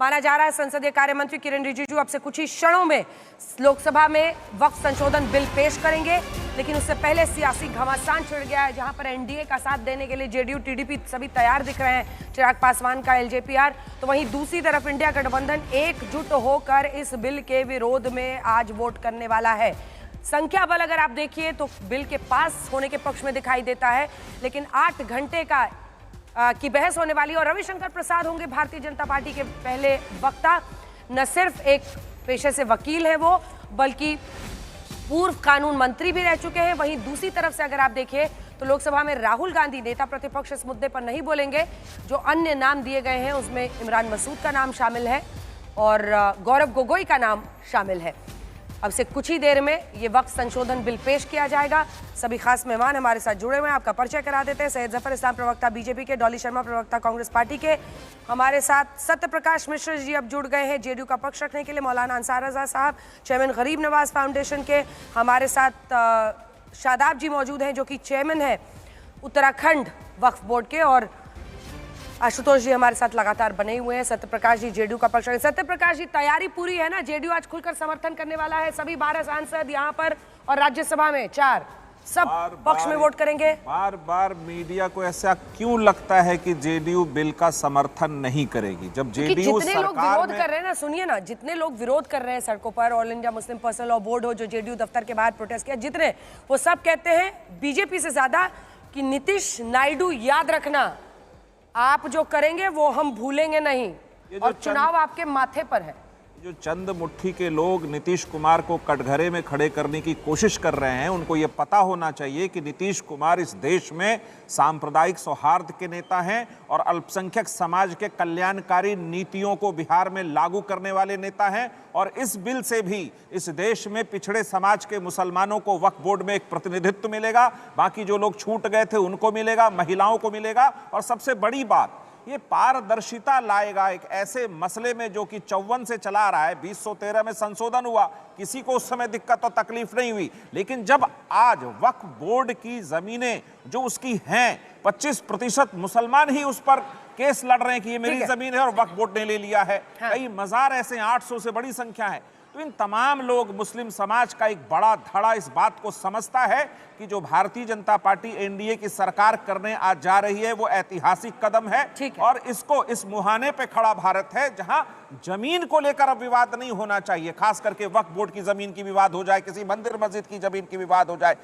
माना जा रहा है संसदीय कार्य मंत्री किरेन रिजिजू अब से कुछ ही क्षणों में लोकसभा में वक्फ संशोधन बिल पेश करेंगे, लेकिन उससे पहले सियासी घमासान छिड़ गया है, जहां पर एनडीए का साथ देने के लिए जेडीयू टीडीपी सभी तैयार दिख रहे हैं, चिराग पासवान का एलजेपीआर। तो वहीं दूसरी तरफ इंडिया गठबंधन एकजुट होकर इस बिल के विरोध में आज वोट करने वाला है। संख्या बल अगर आप देखिए तो बिल के पास होने के पक्ष में दिखाई देता है, लेकिन 8 घंटे की बहस होने वाली। और रविशंकर प्रसाद होंगे भारतीय जनता पार्टी के पहले वक्ता। न सिर्फ एक पेशे से वकील है वो, बल्कि पूर्व कानून मंत्री भी रह चुके हैं। वहीं दूसरी तरफ से अगर आप देखें तो लोकसभा में राहुल गांधी नेता प्रतिपक्ष इस मुद्दे पर नहीं बोलेंगे। जो अन्य नाम दिए गए हैं उसमें इमरान मसूद का नाम शामिल है और गौरव गोगोई का नाम शामिल है। अब से कुछ ही देर में ये वक्फ संशोधन बिल पेश किया जाएगा। सभी खास मेहमान हमारे साथ जुड़े हुए हैं, आपका परिचय करा देते हैं। सैयद जफर इस्लाम प्रवक्ता बीजेपी के, डॉली शर्मा प्रवक्ता कांग्रेस पार्टी के, हमारे साथ सत्य प्रकाश मिश्र जी अब जुड़ गए हैं जेडीयू का पक्ष रखने के लिए, मौलाना अंसार रजा साहब चेयरमैन गरीब नवाज फाउंडेशन के, हमारे साथ शादाब जी मौजूद हैं जो कि चेयरमैन है उत्तराखंड वक्फ बोर्ड के, और आशुतोष जी हमारे साथ लगातार बने हुए हैं। सत्य प्रकाश जी जेडीयू का पक्ष। सत्य प्रकाश जी, तैयारी पूरी है ना? जेडीयू आज खुलकर समर्थन करने वाला है, सभी 12 सांसद यहाँ पर और राज्यसभा में 4 सब पक्ष में वोट करेंगे। बार बार मीडिया को ऐसा क्यों लगता है कि जेडीयू बिल का समर्थन नहीं करेगी, जब जेडीयू जितने लोग विरोध कर रहे हैं ना, सुनिए ना, जितने लोग विरोध कर रहे हैं सड़कों पर, all India Muslim personal law board हो जो जेडीयू दफ्तर के बाहर प्रोटेस्ट किया, जितने वो सब कहते हैं बीजेपी से ज्यादा कि नीतीश नायडू याद रखना, आप जो करेंगे वो हम भूलेंगे नहीं और चुनाव आपके माथे पर है। जो चंद मुट्ठी के लोग नीतीश कुमार को कटघरे में खड़े करने की कोशिश कर रहे हैं, उनको ये पता होना चाहिए कि नीतीश कुमार इस देश में सांप्रदायिक सौहार्द के नेता हैं और अल्पसंख्यक समाज के कल्याणकारी नीतियों को बिहार में लागू करने वाले नेता हैं। और इस बिल से भी इस देश में पिछड़े समाज के मुसलमानों को वक्फ बोर्ड में एक प्रतिनिधित्व मिलेगा, बाकी जो लोग छूट गए थे उनको मिलेगा, महिलाओं को मिलेगा, और सबसे बड़ी बात ये पारदर्शिता लाएगा एक ऐसे मसले में जो कि 54 से चला आ रहा है। 2013 में संशोधन हुआ, किसी को उस समय दिक्कत और तकलीफ नहीं हुई, लेकिन जब आज वक्फ बोर्ड की जमीनें जो उसकी हैं 25% मुसलमान ही उस पर केस लड़ रहे हैं कि ये मेरी जमीन है और वक्फ बोर्ड ने ले लिया है। कई मजार ऐसे 800 से बड़ी संख्या है। तो इन तमाम लोग, मुस्लिम समाज का एक बड़ा धड़ा इस बात को समझता है कि जो भारतीय जनता पार्टी एनडीए की सरकार करने आज जा रही है वो ऐतिहासिक कदम है। और इसको इस मुहाने पे खड़ा भारत है जहां जमीन को लेकर अब विवाद नहीं होना चाहिए, खास करके वक्फ बोर्ड की जमीन की विवाद हो जाए, किसी मंदिर मस्जिद की जमीन की विवाद हो जाए,